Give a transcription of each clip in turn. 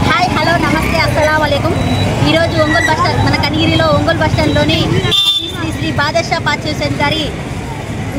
Hi hello నమస్తే అస్సలాము అలైకుం. ఈరోజు ఒంగోలు బస్ స్టాండ్, మన కనిగిరిలో ఒంగోలు బస్ స్టాండ్లోని శ్రీ బాదషా పాచ్ హుసేన్ గారి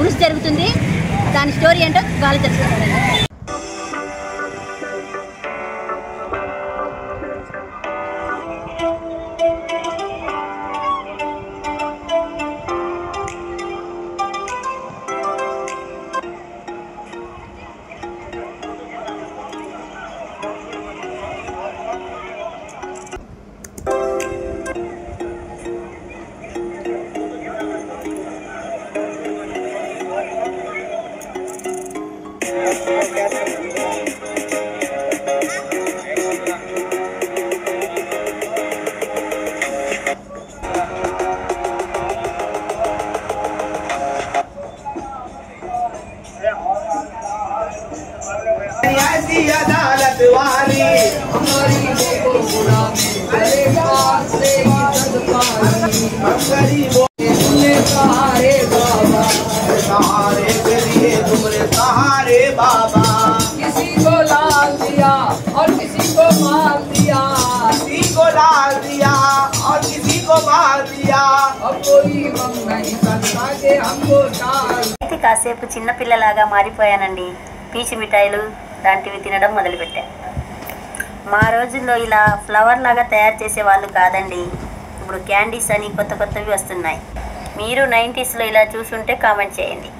ఉరుసు జరుగుతుంది. దాని స్టోరీ ఏంటో వాళ్ళు తెలుసుకుంటారు. अदालत वाली हमारी देखो गुलामी अरे पास से गरीबों के सहारे बाबा, सहारे के लिए तुमने सहारे बाबा। किसी को लाल दिया और किसी को मार दिया, किसी को लाल दिया और किसी को मार दिया। अब कोई गम नहीं करता कि हमको डाल। కాసేపు చిన్న పిల్లలాగా మారిపోయానండి. పీచు మిఠాయిలు లాంటివి తినడం మొదలుపెట్టాను. మా రోజుల్లో ఇలా ఫ్లవర్ లాగా తయారు చేసేవాళ్ళు కాదండి. ఇప్పుడు క్యాండీస్ అని కొత్త కొత్తవి వస్తున్నాయి. మీరు 90sలో ఇలా చూసుంటే కామెంట్ చేయండి.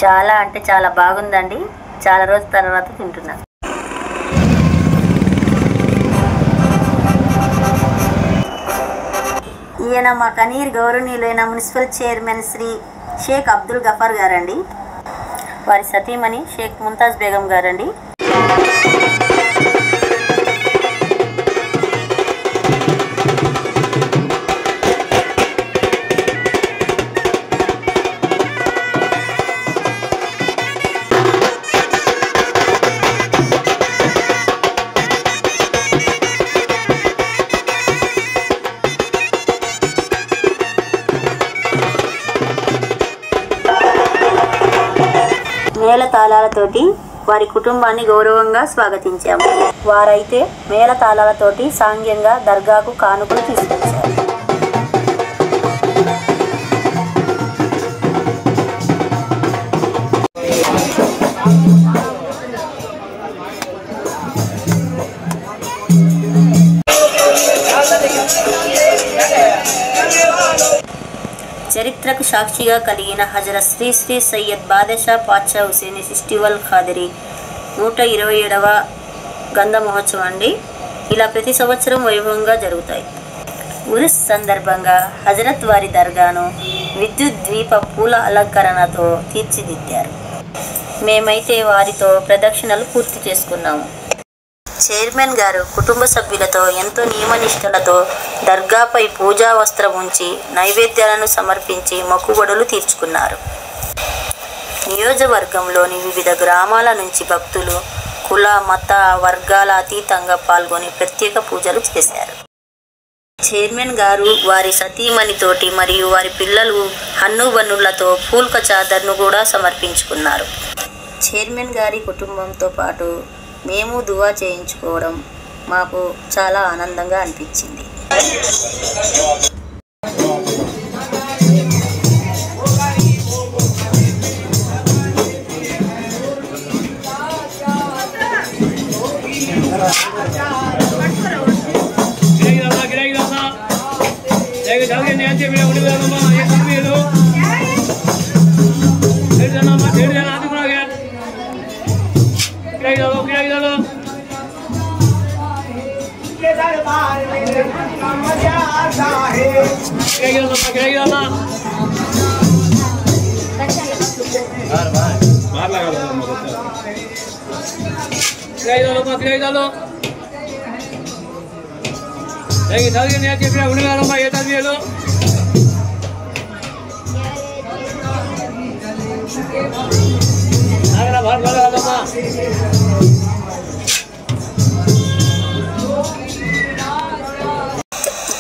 చాలా అంటే చాలా బాగుందండి. చాలా రోజుల తర్వాత తింటున్నాను. ఈయన మా కనీర్ గౌరవనీయులైన మున్సిపల్ చైర్మన్ శ్రీ షేక్ అబ్దుల్ గఫార్ గారండి. వారి సతీమణి షేక్ ముంతాజ్ బేగం గారండి. మేళతాళాలతోటి వారి కుటుంబాన్ని గౌరవంగా స్వాగతించాము. వారైతే మేళతాళాలతోటి సాంగ్యంగా దర్గాకు కానుకలు తీసుకొచ్చారు. చరిత్రకు సాక్షిగా కలిగిన హజరత్ శ్రీ శ్రీ సయ్యద్ బాదషా పాచ్ హుసేన్ ఫెస్టివల్ ఖాదరి 127వ గంధ మహోత్సవం అండి. ఇలా ప్రతి సంవత్సరం వైభవంగా జరుగుతాయి. ఉరుస్ సందర్భంగా హజరత్ వారి దర్గాను విద్యుత్ ద్వీప పూల అలంకరణతో తీర్చిదిద్దారు. మేమైతే వారితో ప్రదక్షిణలు పూర్తి చేసుకున్నాము. చైర్మన్ గారు కుటుంబ సభ్యులతో ఎంతో నియమనిష్టలతో దర్గాపై పూజా వస్త్రం ఉంచి నైవేద్యాలను సమర్పించి మొక్కుబడులు తీర్చుకున్నారు. నియోజకవర్గంలోని వివిధ గ్రామాల నుంచి భక్తులు కుల మత వర్గాల అతీతంగా పాల్గొని ప్రత్యేక పూజలు చేశారు. చైర్మన్ గారు వారి సతీమణితోటి మరియు వారి పిల్లలు హన్నుబన్నులతో పూల్క చాదర్ను కూడా సమర్పించుకున్నారు. చైర్మన్ గారి కుటుంబంతో పాటు మేము దువా చేయించుకోవడం మాకు చాలా ఆనందంగా అనిపించింది.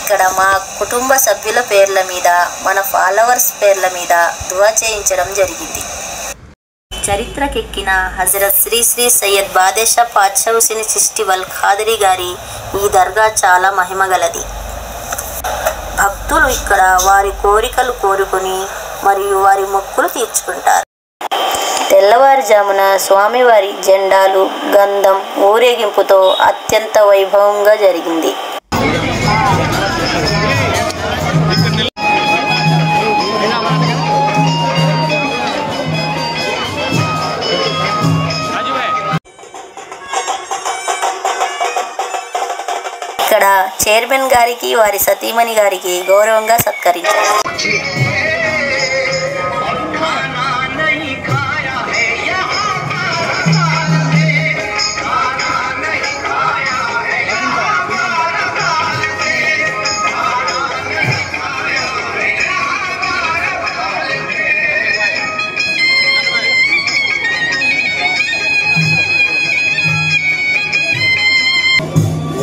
ఇక్కడ మా కుటుంబ సభ్యుల పేర్ల మీద, మన ఫాలోవర్స్ పేర్ల మీద దువా చేయించడం జరిగింది. చరిత్రకెక్కిన హజరత్ శ్రీ శ్రీ సయ్యద్ బాదేషా పాత్షా హుసేన్ చిష్టి వల్ ఖాదరీ గారి ఈ దర్గా చాలా మహిమగలది. భక్తులు ఇక్కడ వారి కోరికలు కోరుకొని మరియు వారి మొక్కులు తీర్చుకుంటారు. తెల్లవారుజామున స్వామివారి జెండాలు గంధం ఊరేగింపుతో అత్యంత వైభవంగా జరిగింది. ఇక్కడ చైర్మన్ గారికి వారి సతీమణి గారికి గౌరవంగా సత్కరించారు.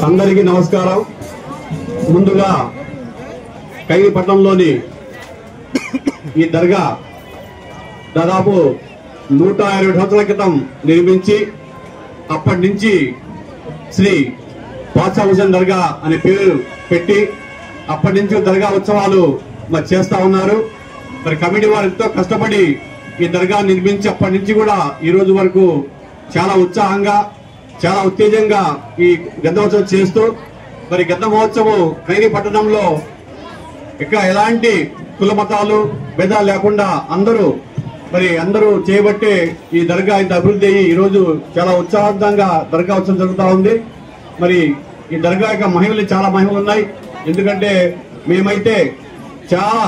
అందరికీ నమస్కారం. ముందుగా ఖైదీపట్నంలోని ఈ దర్గా దాదాపు 120 సంవత్సరాల క్రితం నిర్మించి అప్పటి నుంచి శ్రీ పాత్షా హుసేన్ దర్గా అనే పేరు పెట్టి అప్పటి నుంచి దర్గా ఉత్సవాలు మరి చేస్తా ఉన్నారు. మరి కమిటీ వారు ఎంతో కష్టపడి ఈ దర్గా నిర్మించి అప్పటి నుంచి కూడా ఈ రోజు వరకు చాలా ఉత్సాహంగా చాలా ఉత్తేజంగా ఈ గద్ద మహోత్సవం చేస్తూ మరి గద్ద మహోత్సవం ఖైదీ పట్టణంలో ఇక్కడ ఎలాంటి కుల మతాలు భేదాలు లేకుండా అందరూ చేయబట్టే ఈ దర్గా ఇంత అభివృద్ధి అయ్యి ఈ రోజు చాలా ఉత్సాహంగా దర్గా ఉత్సవం జరుగుతూ ఉంది. మరి ఈ దర్గా యొక్క మహిమలు చాలా మహిమలు ఉన్నాయి. ఎందుకంటే మేమైతే చాలా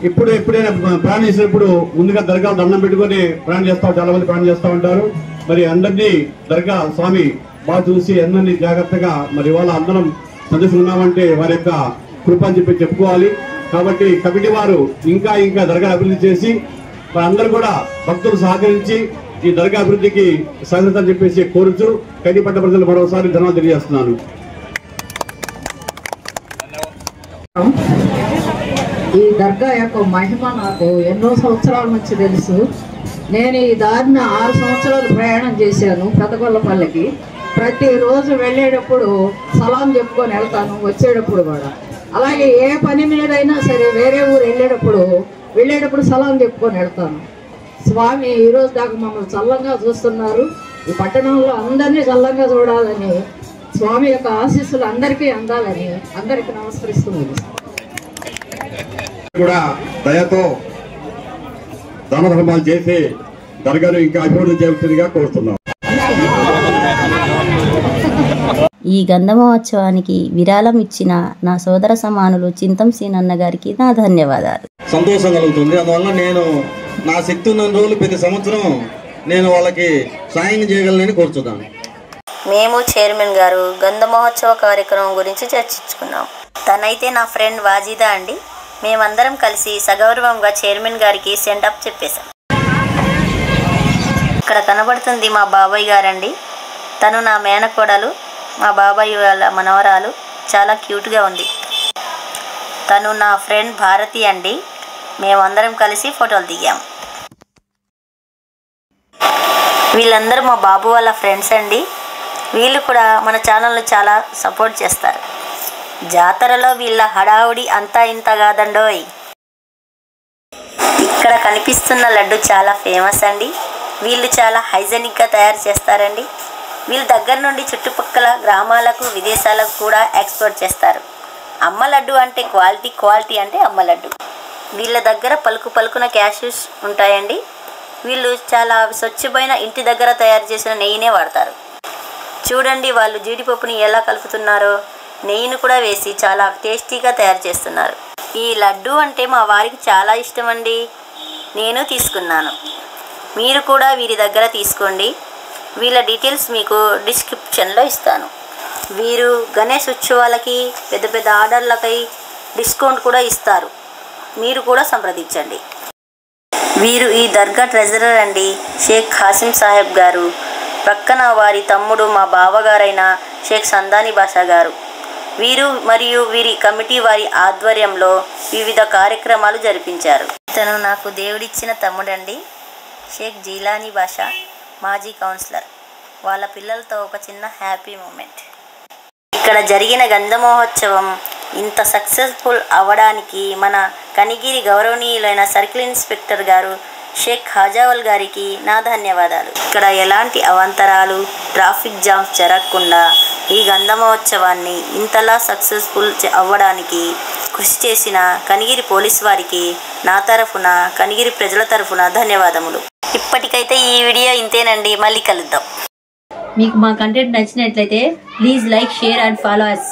ఎప్పుడైనా ప్రయాణం చేసినప్పుడు ముందుగా దర్గా దండం పెట్టుకుని ప్రయాణం చేస్తాం. చాలా మంది ప్రయాణం చేస్తూ ఉంటారు. మరి అందరినీ దర్గా స్వామి బాగా చూసి అందరినీ జాగ్రత్తగా మరి ఇవాళ అందరం సందేశం ఉన్నామంటే వారి యొక్క కృప అని చెప్పుకోవాలి. కాబట్టి కమిటీ వారు ఇంకా దర్గా అభివృద్ధి చేసి అందరూ కూడా భక్తులు సహకరించి ఈ దర్గా అభివృద్ధికి సహకరించాలని చెప్పేసి కోరుచు ఖైదీ పట్ట ప్రజలు మరోసారి ధన్యవాదాలు తెలియజేస్తున్నాను. ఈ దర్గా యొక్క మహిమ నాకు ఎన్నో సంవత్సరాల నుంచి తెలుసు. నేను ఈ దారిన 6 సంవత్సరాలు ప్రయాణం చేశాను పెదగొల్లపల్లికి. ప్రతిరోజు వెళ్ళేటప్పుడు సలాం చెప్పుకొని వెళ్తాను, వచ్చేటప్పుడు కూడా అలాగే ఏ పని మీదైనా సరే వేరే ఊరు వెళ్ళేటప్పుడు సలాం చెప్పుకొని వెళ్తాను. స్వామి ఈరోజు దాకా మమ్మల్ని చల్లంగా చూస్తున్నారు. ఈ పట్టణంలో అందరినీ చల్లంగా చూడాలని స్వామి యొక్క ఆశీస్సులు అందరికీ అందాలని అందరికీ నమస్కరిస్తున్నాను. కూడా దయతో దాన ధర్మాలు చేసి దర్గాను ఇంకా అభివృద్ధి చేయాల్సిందిగా కోరుతున్నాం. ఈ గంధ మహోత్సవానికి విరాళం ఇచ్చిన నా సోదర సమానులు చింతం సీనన్న గారికి నా ధన్యవాదాలు. సంతోషం కలుగుతుంది. అందువల్ల నేను నా శక్తి ఉన్న రోజులు ప్రతి సంవత్సరం నేను వాళ్ళకి సాయం చేయగలనని కోరుతున్నాను. మేము చైర్మన్ గారు గంధ మహోత్సవ కార్యక్రమం గురించి చర్చించుకున్నాం. తనైతే నా ఫ్రెండ్ వాజీదా అండి. మేమందరం కలిసి సగౌరవంగా చైర్మన్ గారికి సెండప్ చెప్పేశాం. ఇక్కడ కనబడుతుంది మా బాబాయ్ గారండి. తను నా మేనకోడలు, మా బాబాయ్ వాళ్ళ మనవరాలు. చాలా క్యూట్గా ఉంది. తను నా ఫ్రెండ్ భారతి అండి. మేమందరం కలిసి ఫోటోలు దిగాం. వీళ్ళందరూ మా బాబు వాళ్ళ ఫ్రెండ్స్ అండి. వీళ్ళు కూడా మన ఛానల్ని చాలా సపోర్ట్ చేస్తారు. జాతరలో వీళ్ళ హడావుడి అంతా ఇంత కాదండోయ్. ఇక్కడ కనిపిస్తున్న లడ్డు చాలా ఫేమస్ అండి. వీళ్ళు చాలా హైజెనిక్గా తయారు చేస్తారండి. వీళ్ళు దగ్గర నుండి చుట్టుపక్కల గ్రామాలకు విదేశాలకు కూడా ఎక్స్పోర్ట్ చేస్తారు. అమ్మ లడ్డు అంటే క్వాలిటీ అంటే అమ్మ లడ్డు. వీళ్ళ దగ్గర పలుకున క్యాష్యూస్ ఉంటాయండి. వీళ్ళు చాలా స్వచ్ఛమైన ఇంటి దగ్గర తయారు చేసిన నెయ్యినే వాడతారు. చూడండి వాళ్ళు జీడిపప్పుని ఎలా కలుపుతున్నారో. నెయ్యిని కూడా వేసి చాలా టేస్టీగా తయారు చేస్తున్నారు. ఈ లడ్డు అంటే మా వారికి చాలా ఇష్టం అండి. నేను తీసుకున్నాను. మీరు కూడా వీరి దగ్గర తీసుకోండి. వీళ్ళ డీటెయిల్స్ మీకు డిస్క్రిప్షన్లో ఇస్తాను. వీరు గణేష్ ఉత్సవాలకి పెద్ద ఆర్డర్లకై డిస్కౌంట్ కూడా ఇస్తారు. మీరు కూడా సంప్రదించండి. వీరు ఈ దర్గా ట్రెజరర్ అండి, షేక్ ఖాసిం సాహెబ్ గారు. ప్రక్కన వారి తమ్ముడు మా బావగారైన షేక్ సందాని బాషా గారు. వీరు మరియు వీరి కమిటీ వారి ఆధ్వర్యంలో వివిధ కార్యక్రమాలు జరిపించారు. ఇతను నాకు దేవుడిచ్చిన తమ్ముడండి. షేక్ జీలానీ బాషా, మాజీ కౌన్సిలర్, వాళ్ళ పిల్లలతో ఒక చిన్న హ్యాపీ మూమెంట్. ఇక్కడ జరిగిన గంధ మహోత్సవం ఇంత సక్సెస్ఫుల్ అవ్వడానికి మన కనిగిరి గౌరవనీయులైన సర్కిల్ ఇన్స్పెక్టర్ గారు షేక్ హాజావల్ గారికి నా ధన్యవాదాలు. ఇక్కడ ఎలాంటి అవాంతరాలు, ట్రాఫిక్ జామ్స్ జరగకుండా ఈ గంధ మహోత్సవాన్ని ఇంతలా సక్సెస్ఫుల్ అవ్వడానికి కృషి చేసిన కనిగిరి పోలీస్ వారికి నా తరఫున, కనిగిరి ప్రజల తరఫున ధన్యవాదములు. ఇప్పటికైతే ఈ వీడియో ఇంతేనండి, మళ్ళీ కలుద్దాం. మీకు మా కంటెంట్ నచ్చినట్లయితే please like, share and follow us.